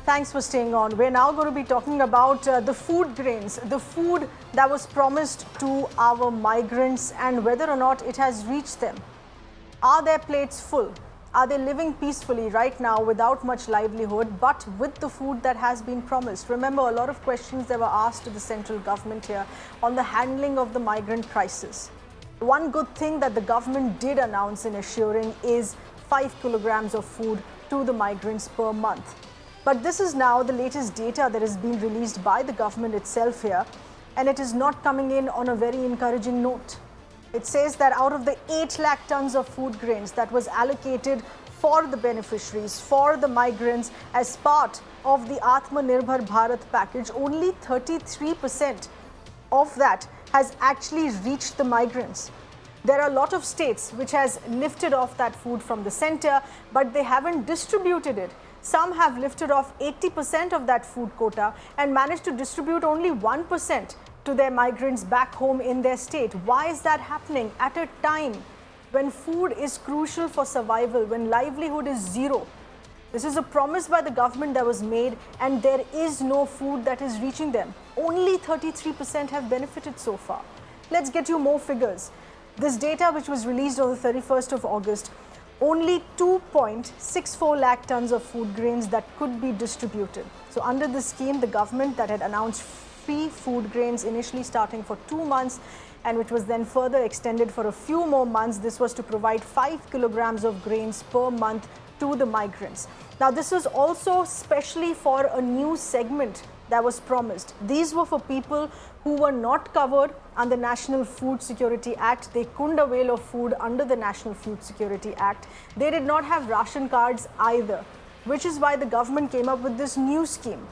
Thanks for staying on. We're now going to be talking about the food grains, the food that was promised to our migrants and whether or not it has reached them. Are their plates full? Are they living peacefully right now without much livelihood, but with the food that has been promised? Remember, a lot of questions that were asked to the central government here on the handling of the migrant crisis. One good thing that the government did announce in assuring is 5 kilograms of food to the migrants per month. But this is now the latest data that has been released by the government itself here, and it is not coming in on a very encouraging note. It says that out of the 8 lakh tons of food grains that was allocated for the beneficiaries, for the migrants as part of the Atmanirbhar Bharat package, only 33% of that has actually reached the migrants. There are a lot of states which has lifted off that food from the center, but they haven't distributed it. Some have lifted off 80% of that food quota and managed to distribute only 1% to their migrants back home in their state. Why is that happening at a time when food is crucial for survival, when livelihood is zero? This is a promise by the government that was made, and there is no food that is reaching them. Only 33% have benefited so far. Let's get you more figures. This data, which was released on the 31st of August, only 2.64 lakh tons of food grains that could be distributed. So under this scheme, the government that had announced free food grains initially starting for 2 months and which was then further extended for a few more months, this was to provide 5 kilograms of grains per month to the migrants. Now, this was also specially for a new segment that was promised. These were for people who were not covered under National Food Security Act. They couldn't avail of food under the National Food Security Act. They did not have ration cards either, which is why the government came up with this new scheme.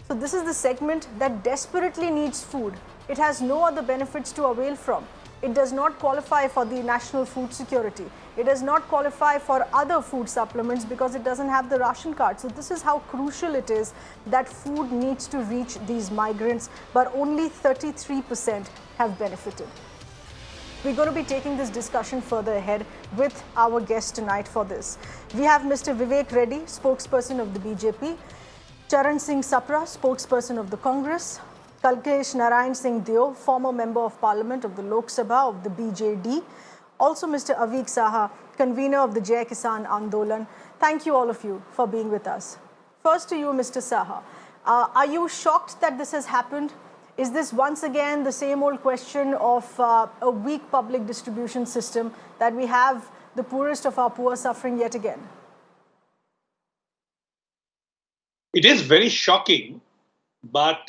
So this is the segment that desperately needs food. It has no other benefits to avail from. It does not qualify for the National Food Security. It does not qualify for other food supplements because it doesn't have the ration card. So this is how crucial it is that food needs to reach these migrants, but only 33% have benefited. We're going to be taking this discussion further ahead with our guest tonight for this. We have Mr. Vivek Reddy, spokesperson of the BJP, Charan Singh Sapra, spokesperson of the Congress, Kalkesh Narayan Singh Deo, former member of parliament of the Lok Sabha of the BJD, also Mr. Avik Saha, convener of the Jai Kisan Andolan. Thank you all of you for being with us. First to you, Mr. Saha. Are you shocked that this has happened? Is this once again the same old question of a weak public distribution system that we have the poorest of our poor suffering yet again? It is very shocking, but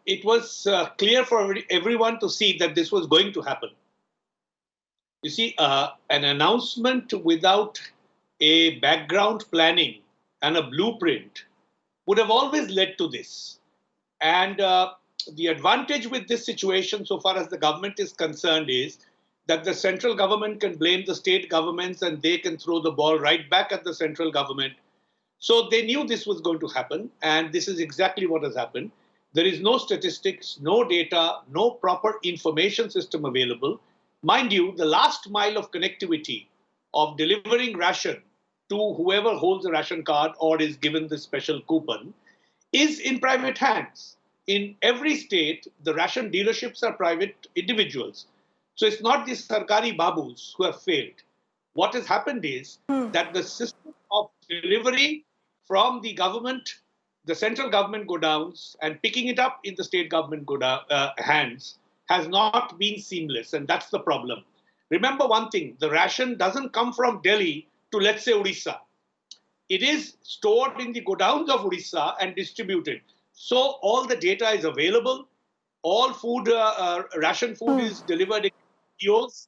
it was clear for everyone to see that this was going to happen. You see, an announcement without a background planning and a blueprint would have always led to this. And the advantage with this situation, so far as the government is concerned, is that the central government can blame the state governments and they can throw the ball right back at the central government. So they knew this was going to happen, and this is exactly what has happened. There is no statistics, no data, no proper information system available. Mind you, the last mile of connectivity of delivering ration to whoever holds a ration card or is given the special coupon is in private hands. In every state, the ration dealerships are private individuals. So it's not the Sarkari Babus who have failed. What has happened is that the system of delivery from the government, the central government godowns, and picking it up in the state government hands has not been seamless, and that's the problem. Remember one thing, the ration doesn't come from Delhi to, let's say, Odisha. It is stored in the godowns of Odisha and distributed. So all the data is available, all food, ration food is delivered in DOs,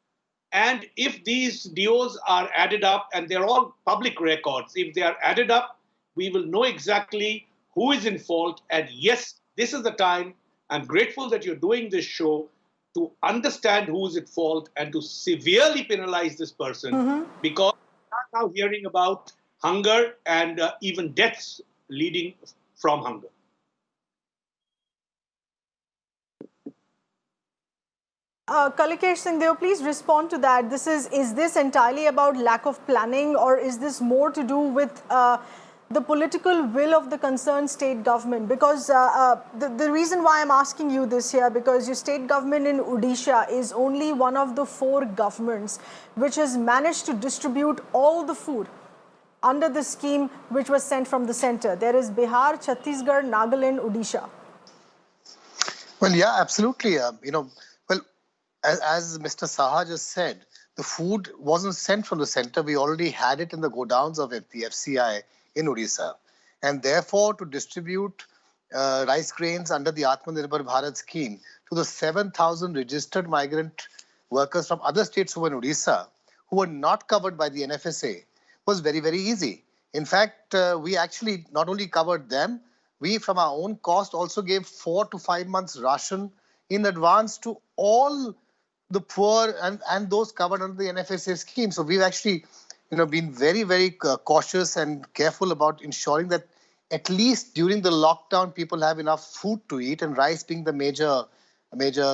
and if these DOs are added up, and they're all public records, if they are added up, we will know exactly who is in fault. And yes, this is the time. I'm grateful that you're doing this show to understand who is at fault and to severely penalize this person, because we are now hearing about hunger and even deaths leading from hunger. Kalkesh Singh Deo, please respond to that. Is this entirely about lack of planning, or is this more to do with the political will of the concerned state government? Because the reason why I'm asking you this here, because your state government in Odisha is only one of the 4 governments which has managed to distribute all the food under the scheme which was sent from the center. There is Bihar, Chhattisgarh, Nagaland, Odisha. Well, yeah, absolutely. Well, as Mr. Saha just said, the food wasn't sent from the center. We already had it in the godowns of the FCI in Odisha. And therefore, to distribute rice grains under the Atmanirbhar Bharat scheme to the 7,000 registered migrant workers from other states who were in Odisha, who were not covered by the NFSA, was very, very easy. In fact, we actually not only covered them, we from our own cost also gave 4 to 5 months ration in advance to all the poor and those covered under the NFSA scheme. So we've actually been very, very cautious and careful about ensuring that at least during the lockdown, people have enough food to eat, and rice being the major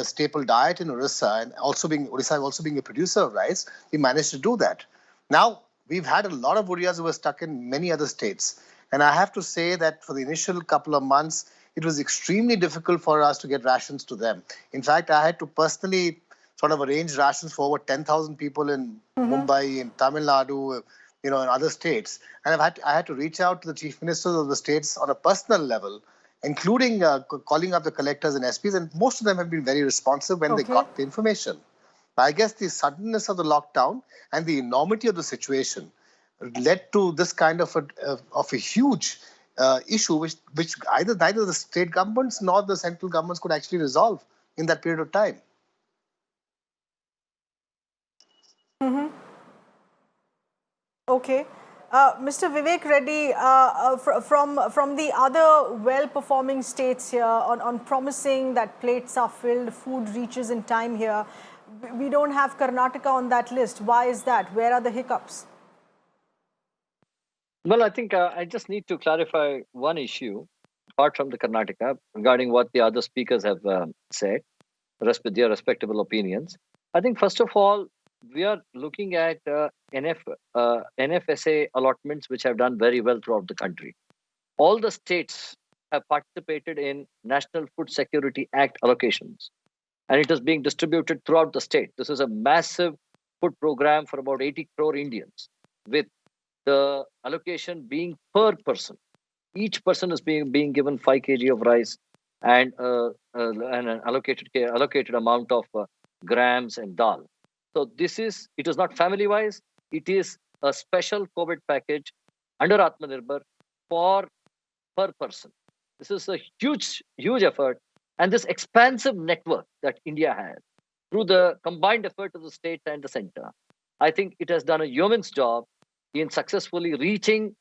staple diet in Odisha, and Odisha also being a producer of rice, we managed to do that. Now, we've had a lot of Odiyas who were stuck in many other states. And I have to say that for the initial couple of months, it was extremely difficult for us to get rations to them. In fact, I had to personally sort of arrange rations for over 10,000 people in Mumbai, in Tamil Nadu, in other states. And I had to reach out to the chief ministers of the states on a personal level, including calling up the collectors and SPs. And most of them have been very responsive when they got the information. I guess the suddenness of the lockdown and the enormity of the situation led to this kind of a huge issue, which neither the state governments nor the central governments could actually resolve in that period of time. Okay. Mr. Vivek Reddy, from the other well-performing states here on promising that plates are filled, food reaches in time here, we don't have Karnataka on that list. Why is that? Where are the hiccups? Well, I think I just need to clarify one issue, apart from the Karnataka, regarding what the other speakers have said, their respectable opinions. I think, first of all, we are looking at NFSA allotments, which have done very well throughout the country. All the states have participated in National Food Security Act allocations, and it is being distributed throughout the state. This is a massive food program for about 80 crore Indians, with the allocation being per person. Each person is being given 5 kg of rice and an allocated amount of grams and dal. So it is not family wise. It is a special COVID package under Atmanirbhar for per person. This is a huge effort, and this expansive network that India has through the combined effort of the state and the center. I think it has done a yeoman's job in successfully reaching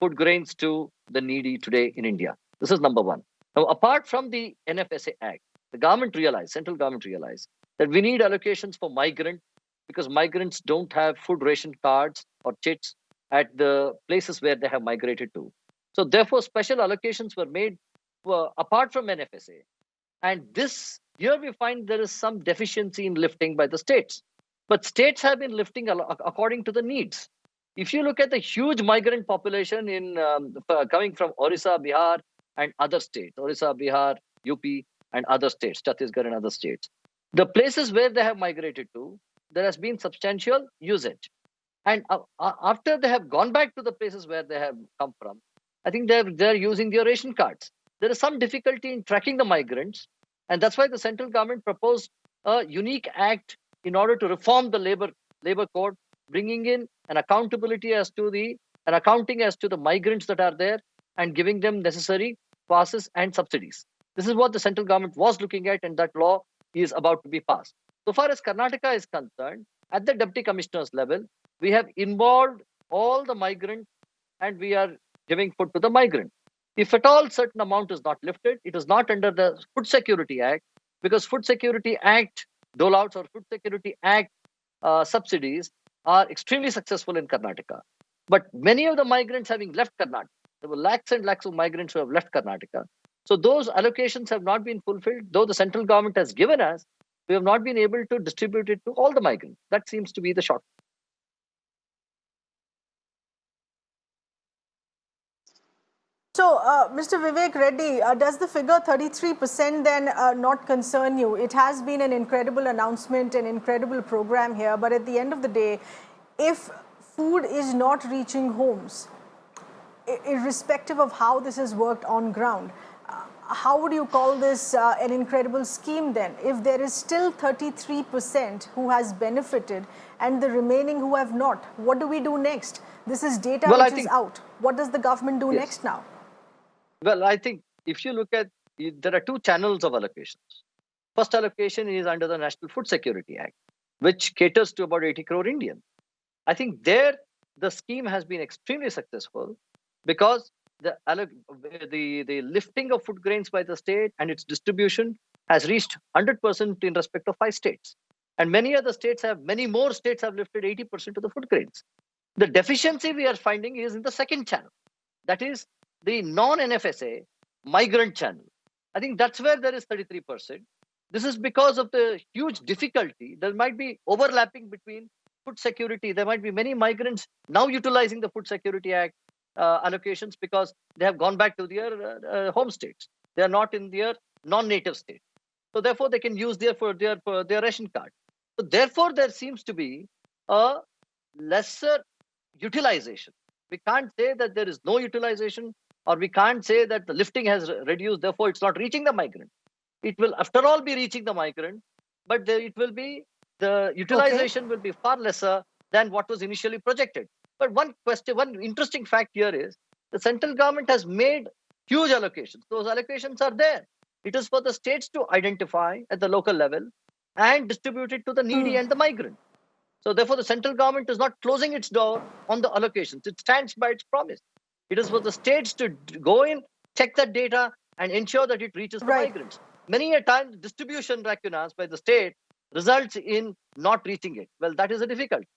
food grains to the needy today in India. This is number one. Now, apart from the NFSA Act, the central government realized that we need allocations for migrants, because migrants don't have food ration cards or chits at the places where they have migrated to. So therefore, special allocations were made apart from NFSA. And here we find there is some deficiency in lifting by the states. But states have been lifting according to the needs. If you look at the huge migrant population coming from Odisha, Bihar, and other states, Odisha, Bihar, UP, and other states, Chhattisgarh and other states, the places where they have migrated to, there has been substantial usage. And after they have gone back to the places where they have come from, I think they're using their ration cards. There is some difficulty in tracking the migrants, and that's why the central government proposed a unique act in order to reform the labor code, bringing in an accountability an accounting as to the migrants that are there and giving them necessary passes and subsidies. This is what the central government was looking at, and that law is about to be passed. So far as Karnataka is concerned, at the deputy commissioner's level, we have involved all the migrants and we are giving food to the migrant. If at all certain amount is not lifted, it is not under the Food Security Act, because Food Security Act dolouts or Food Security Act subsidies are extremely successful in Karnataka. But many of the migrants having left Karnataka, there were lakhs and lakhs of migrants who have left Karnataka. So those allocations have not been fulfilled, though the central government has given us. We have not been able to distribute it to all the migrants. That seems to be the short. So, Mr. Vivek Reddy, does the figure 33% then not concern you? It has been an incredible announcement, an incredible program here, but at the end of the day, if food is not reaching homes, irrespective of how this has worked on ground, how would you call this an incredible scheme then? If there is still 33% who has benefited and the remaining who have not, what do we do next? This is data Well, I which is think, out. What does the government do yes. next now? Well, I think if you look at, there are two channels of allocations. First allocation is under the National Food Security Act, which caters to about 80 crore Indians. I think there the scheme has been extremely successful because the lifting of food grains by the state and its distribution has reached 100% in respect of 5 states. And many more states have lifted 80% of the food grains. The deficiency we are finding is in the second channel. That is the non-NFSA migrant channel. I think that's where there is 33%. This is because of the huge difficulty. There might be overlapping between food security. There might be many migrants now utilizing the Food Security Act allocations because they have gone back to their home states. They are not in their non-native state. So therefore, they can use for their ration card. So therefore, there seems to be a lesser utilization. We can't say that there is no utilization, or we can't say that the lifting has reduced, therefore it's not reaching the migrant. It will, after all, be reaching the migrant, but the utilization will be far lesser than what was initially projected. But one interesting fact here is the central government has made huge allocations. Those allocations are there. It is for the states to identify at the local level and distribute it to the needy and the migrant. So therefore, the central government is not closing its door on the allocations. It stands by its promise. It is for the states to go in, check that data, and ensure that it reaches the migrants. Many a time, the distribution recognised by the state results in not reaching it. Well, that is a difficulty.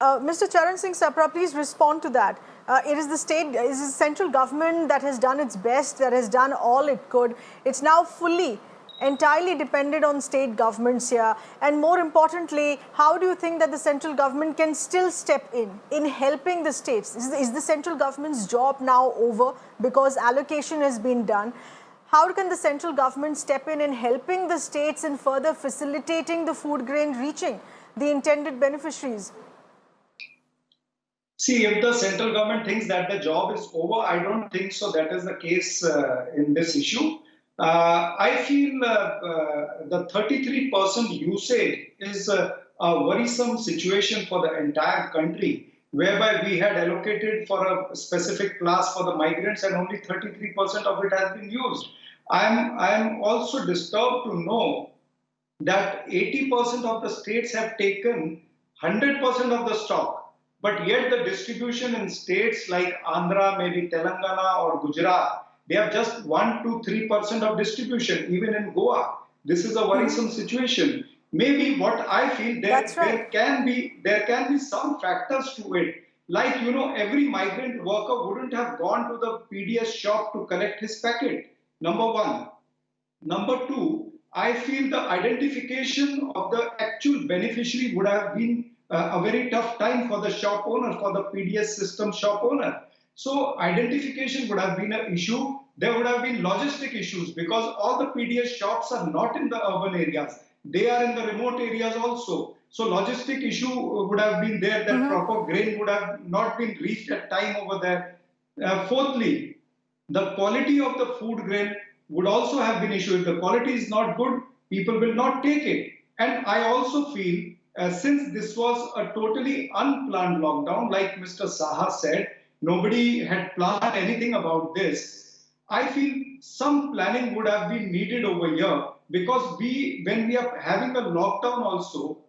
Mr. Charan Singh Sapra, please respond to that. It is the central government that has done its best, that has done all it could. It's now entirely dependent on state governments here. And more importantly, how do you think that the central government can still step in helping the states? Is the central government's job now over because allocation has been done? How can the central government step in helping the states in further facilitating the food grain reaching the intended beneficiaries? See, if the central government thinks that the job is over, I don't think so that is the case in this issue. I feel the 33% usage is a worrisome situation for the entire country, whereby we had allocated for a specific class for the migrants and only 33% of it has been used. I am also disturbed to know that 80% of the states have taken 100% of the stock. But yet the distribution in states like Andhra, maybe Telangana or Gujarat, they have just 1 to 3% of distribution, even in Goa. This is a worrisome situation. Maybe what I feel there can be some factors to it. Like, every migrant worker wouldn't have gone to the PDS shop to collect his packet. Number one. Number two, I feel the identification of the actual beneficiary would have been a very tough time for the shop owner, for the PDS system shop owner. So identification would have been an issue. There would have been logistic issues because all the PDS shops are not in the urban areas. They are in the remote areas also. So logistic issue would have been there, that proper grain would have not been reached at time over there. Fourthly, the quality of the food grain would also have been issue. If the quality is not good, people will not take it. And I also feel since this was a totally unplanned lockdown, like Mr. Saha said, nobody had planned anything about this. I feel some planning would have been needed over here because when we are having a lockdown also,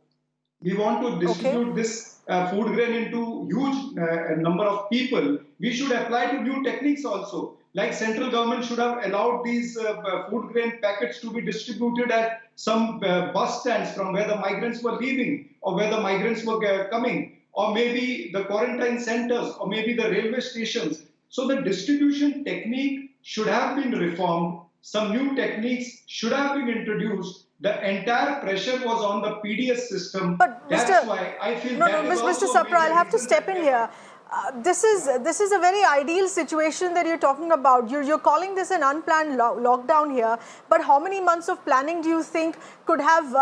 we want to distribute this food grain into huge number of people. We should apply to new techniques also. Like central government should have allowed these food grain packets to be distributed at some bus stands from where the migrants were leaving or where the migrants were coming, or maybe the quarantine centers, or maybe the railway stations. So the distribution technique should have been reformed. Some new techniques should have been introduced The entire pressure was on the PDS system. But That's why I feel no, that is Mr. also a Sapra, I'll major have to reason step that in we here. are. This is a very ideal situation that you're talking about. You're calling this an unplanned lockdown here, but how many months of planning do you think could have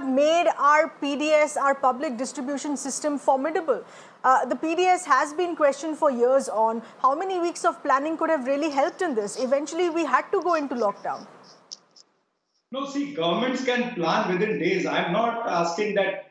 made our PDS, our public distribution system, formidable? The PDS has been questioned for years on. How many weeks of planning could have really helped in this? Eventually, we had to go into lockdown. No, see, governments can plan within days. I'm not asking that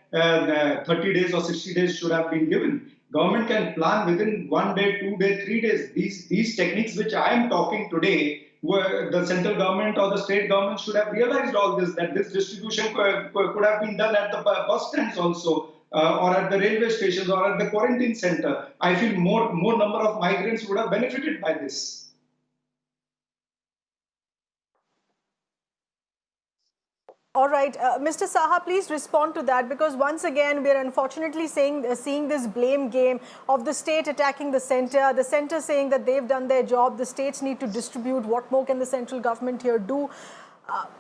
30 days or 60 days should have been given. Government can plan within 1 day, 2 day, 3 days. These techniques which I am talking today, where the central government or the state government should have realized all this, that this distribution could have been done at the bus stands also, or at the railway stations or at the quarantine center. I feel more number of migrants would have benefited by this. All right, Mr. Saha, please respond to that, because once again, we are unfortunately seeing this blame game of the state attacking the center saying that they've done their job, the states need to distribute. What more can the central government here do?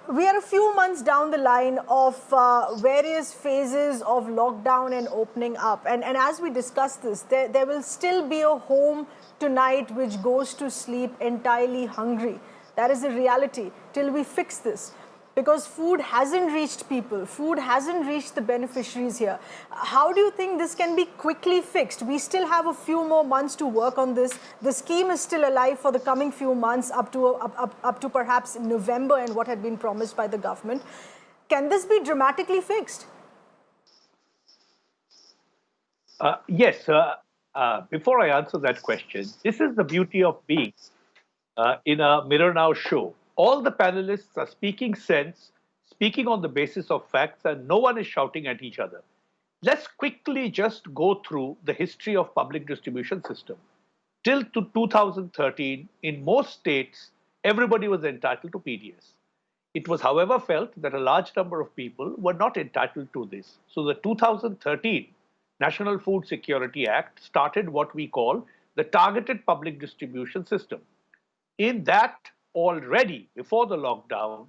We are a few months down the line of various phases of lockdown and opening up. And as we discuss this, there will still be a home tonight which goes to sleep entirely hungry. That is the reality till we fix this. Because food hasn't reached people, food hasn't reached the beneficiaries here. How do you think this can be quickly fixed? We still have a few more months to work on this. The scheme is still alive for the coming few months, up to perhaps November and what had been promised by the government. Can this be dramatically fixed? Yes. Before I answer that question, this is the beauty of being in a Mirror Now show. All the panelists are speaking sense, speaking on the basis of facts, and no one is shouting at each other. Let's quickly just go through the history of public distribution system. Till to 2013, in most states, everybody was entitled to PDS. It was, however, felt that a large number of people were not entitled to this. So the 2013 National Food Security Act started what we call the targeted public distribution system. In that, already before the lockdown,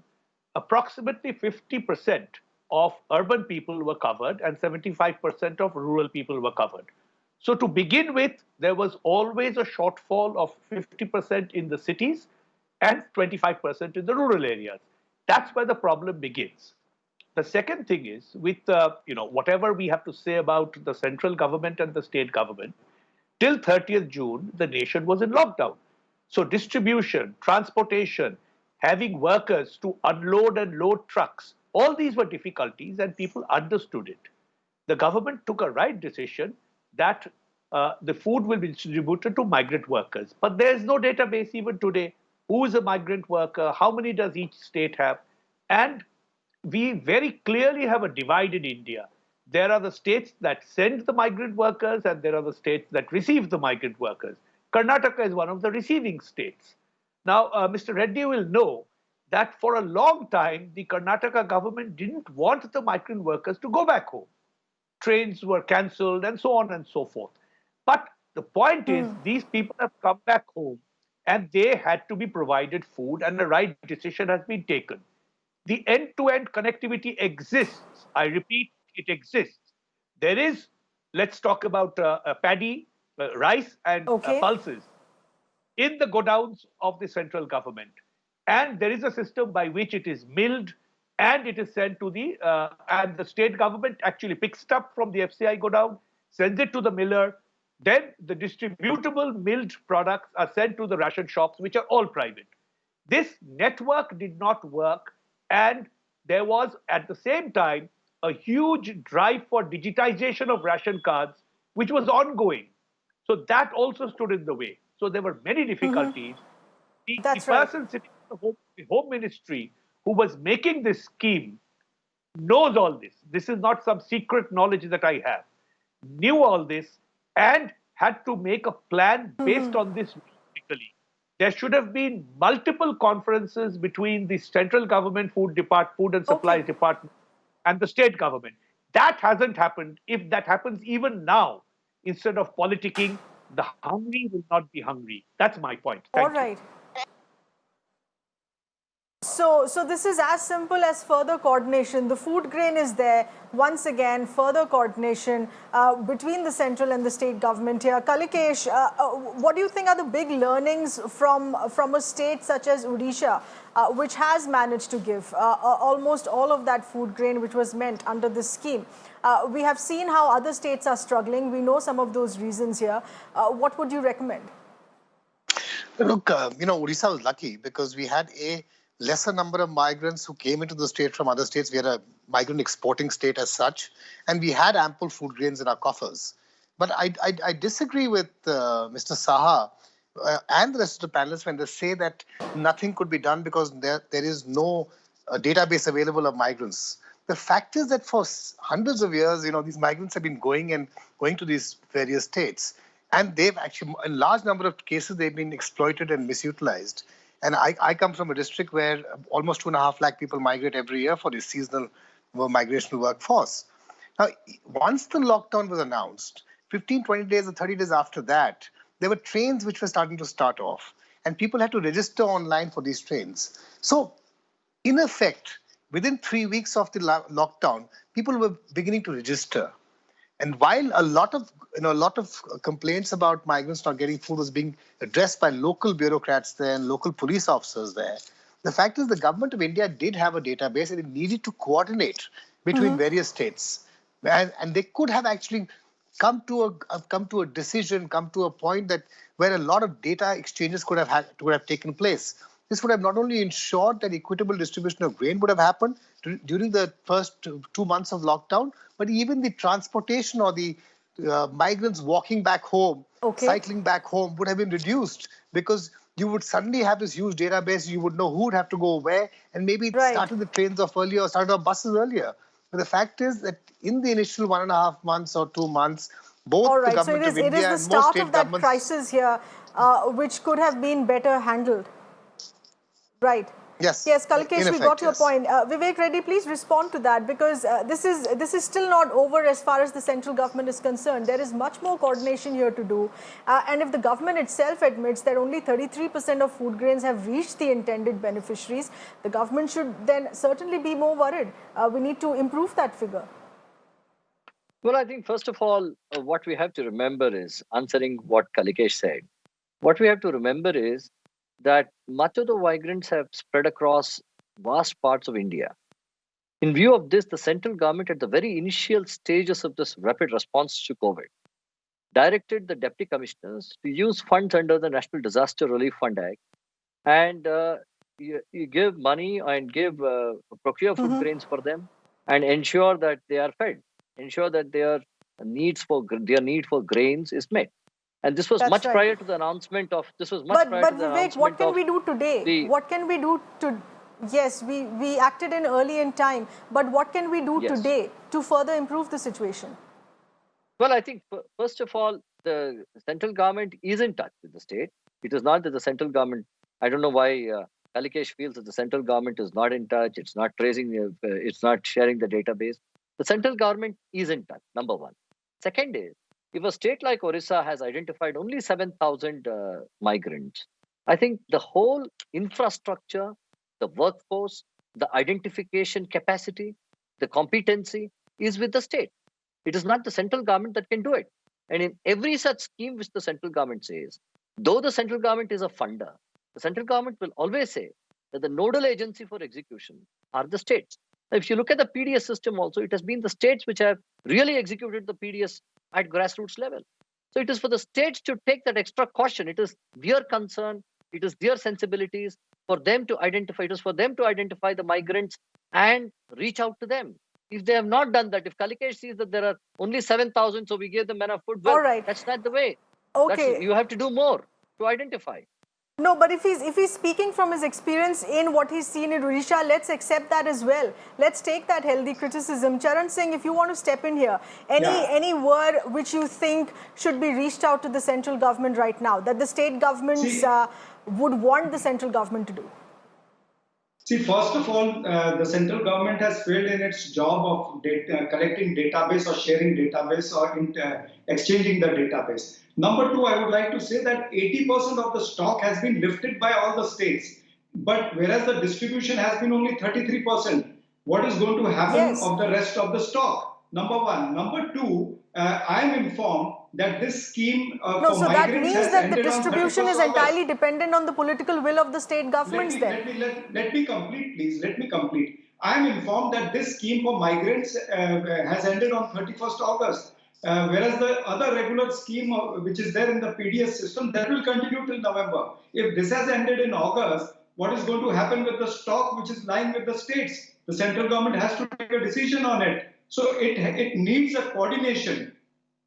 approximately 50% of urban people were covered and 75% of rural people were covered. So, to begin with, there was always a shortfall of 50% in the cities and 25% in the rural areas. That's where the problem begins. The second thing is, with whatever we have to say about the central government and the state government, till 30th June, the nation was in lockdown. So distribution, transportation, having workers to unload and load trucks, all these were difficulties and people understood it. The government took a right decision that the food will be distributed to migrant workers. But there's no database even today. Who is a migrant worker? How many does each state have? And we very clearly have a divide in India. There are the states that send the migrant workers and there are the states that receive the migrant workers. Karnataka is one of the receiving states. Now, Mr. Reddy will know that for a long time, the Karnataka government didn't want the migrant workers to go back home. Trains were cancelled and so on and so forth. But the point is, these people have come back home and they had to be provided food, and the right decision has been taken. The end-to-end connectivity exists. I repeat, it exists. There is, let's talk about paddy, rice, and Okay. pulses in the godowns of the central government. And there is a system by which it is milled and it is sent to and the state government actually picks it up from the FCI godown, sends it to the miller. Then the distributable milled products are sent to the ration shops, which are all private. This network did not work, and there was at the same time a huge drive for digitization of ration cards, which was ongoing. So that also stood in the way. So there were many difficulties. The That's right. person sitting in the home ministry who was making this scheme knows all this. This is not some secret knowledge that I have. Knew all this and had to make a plan based on this realistically. There should have been multiple conferences between the central government food and supplies Okay. department and the state government. That hasn't happened. If that happens even now, instead of politicking, the hungry will not be hungry. That's my point. All Thank you. right. So this is as simple as further coordination. The food grain is there. Once again, further coordination between the central and the state government here. Kalikesh, what do you think are the big learnings from a state such as Odisha, which has managed to give almost all of that food grain which was meant under this scheme? We have seen how other states are struggling. We know some of those reasons here. What would you recommend? Look, Odisha was lucky because we had a lesser number of migrants who came into the state from other states. We had a migrant exporting state as such, and we had ample food grains in our coffers. But I disagree with Mr. Saha and the rest of the panelists when they say that nothing could be done because there is no database available of migrants. The fact is that for hundreds of years, these migrants have been going to these various states. And they've actually, in large number of cases, they've been exploited and misutilized. And I come from a district where almost 2.5 lakh people migrate every year for the seasonal migrational workforce. Now, once the lockdown was announced, 15, 20 days or 30 days after that, there were trains which were starting to start off. And people had to register online for these trains. So, in effect, within 3 weeks of the lockdown, people were beginning to register. And while a lot of complaints about migrants not getting food was being addressed by local bureaucrats there and local police officers there, the fact is the government of India did have a database and it needed to coordinate between various states, and they could have actually come to a decision, come to a point that where a lot of data exchanges could have taken place. This would have not only ensured that equitable distribution of grain would have happened during the first 2 months of lockdown, but even the transportation or the migrants walking back home, cycling back home would have been reduced because you would suddenly have this huge database. You would know who would have to go where, and maybe it started the trains off earlier or started off buses earlier. But the fact is that in the initial 1.5 months or 2 months, both the government of India and most state governments... It is the start of that crisis here, which could have been better handled. Right. Yes. Yes, Kalikesh, we got your point. Vivek Reddy, please respond to that because this is still not over as far as the central government is concerned. There is much more coordination here to do. And if the government itself admits that only 33% of food grains have reached the intended beneficiaries, the government should then certainly be more worried. We need to improve that figure. Well, I think first of all, what we have to remember is, answering what Kalikesh said, what we have to remember is that much of the migrants have spread across vast parts of India. In view of this, the central government at the very initial stages of this rapid response to COVID directed the deputy commissioners to use funds under the National Disaster Relief Fund Act and you give money and procure food grains for them and ensure that they are fed, ensure that their need for grains is met. And this was much prior to the announcement of this was much prior to the Vivek, announcement. What can we do today? What can we do to? Yes, we acted in early in time, but what can we do today to further improve the situation? Well, I think first of all, the central government is in touch with the state. It is not that the central government. I don't know why Kalikesh feels that the central government is not in touch. It's not tracing. It's not sharing the database. The central government is in touch. Number one. Second is, if a state like Odisha has identified only 7,000 migrants, I think the whole infrastructure, the workforce, the identification capacity, the competency is with the state. It is not the central government that can do it. And in every such scheme which the central government says, though the central government is a funder, the central government will always say that the nodal agency for execution are the states. Now, if you look at the PDS system also, it has been the states which have really executed the PDS at grassroots level. So it is for the states to take that extra caution. It is their concern. It is their sensibilities for them to identify. It is for them to identify the migrants and reach out to them. If they have not done that, if Kalikesh sees that there are only 7,000, so we gave them enough food, well, that's not the way. You have to do more to identify. No, but if he's speaking from his experience in what he's seen in Odisha, let's accept that as well. Let's take that healthy criticism. Charan Singh, if you want to step in here, any word which you think should be reached out to the central government right now, that the state governments would want the central government to do? See, first of all, the central government has failed in its job of collecting database or sharing database or exchanging the database. Number two, I would like to say that 80% of the stock has been lifted by all the states. but whereas the distribution has been only 33%, what is going to happen of the rest of the stock? Number one. Number two, I am informed that this scheme for so that migrants means has that the ended on distribution 31st is August. entirely dependent on the political will of the state governments Let me complete, please. Let me complete. I am informed that this scheme for migrants has ended on 31st August. Whereas the other regular scheme which is there in the PDS system, that will continue till November. If this has ended in August, what is going to happen with the stock which is lying with the states? The central government has to take a decision on it. So it needs a coordination.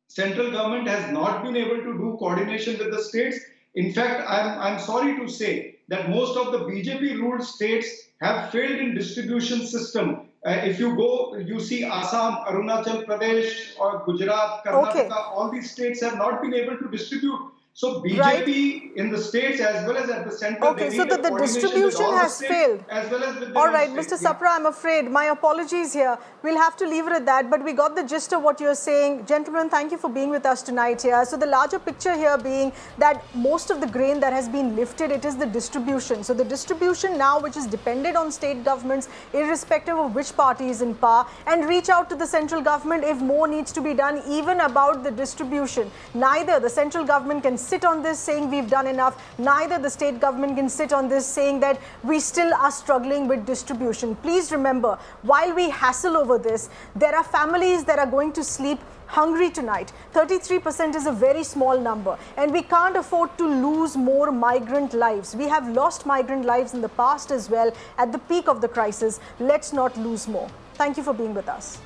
Central government has not been able to do coordination with the states. In fact, I'm sorry to say that most of the BJP ruled states have failed in distribution system. If you go, you see Assam, Arunachal Pradesh, or Gujarat, Karnataka, all these states have not been able to distribute. So BJP in the states as well as at the center, Okay, so the distribution has failed. As well as with all right, Mr. Sapra, I'm afraid. My apologies here. We'll have to leave it at that, but we got the gist of what you're saying. Gentlemen, thank you for being with us tonight here. So the larger picture here being that most of the grain that has been lifted, it is the distribution. So the distribution now, which is dependent on state governments, irrespective of which party is in power, and reach out to the central government if more needs to be done, even about the distribution. Neither the central government can sit on this saying we've done enough, neither the state government can sit on this saying that we still are struggling with distribution. Please remember, while we hassle over this, there are families that are going to sleep hungry tonight. 33% is a very small number, and we can't afford to lose more migrant lives. We have lost migrant lives in the past as well at the peak of the crisis. Let's not lose more. Thank you for being with us.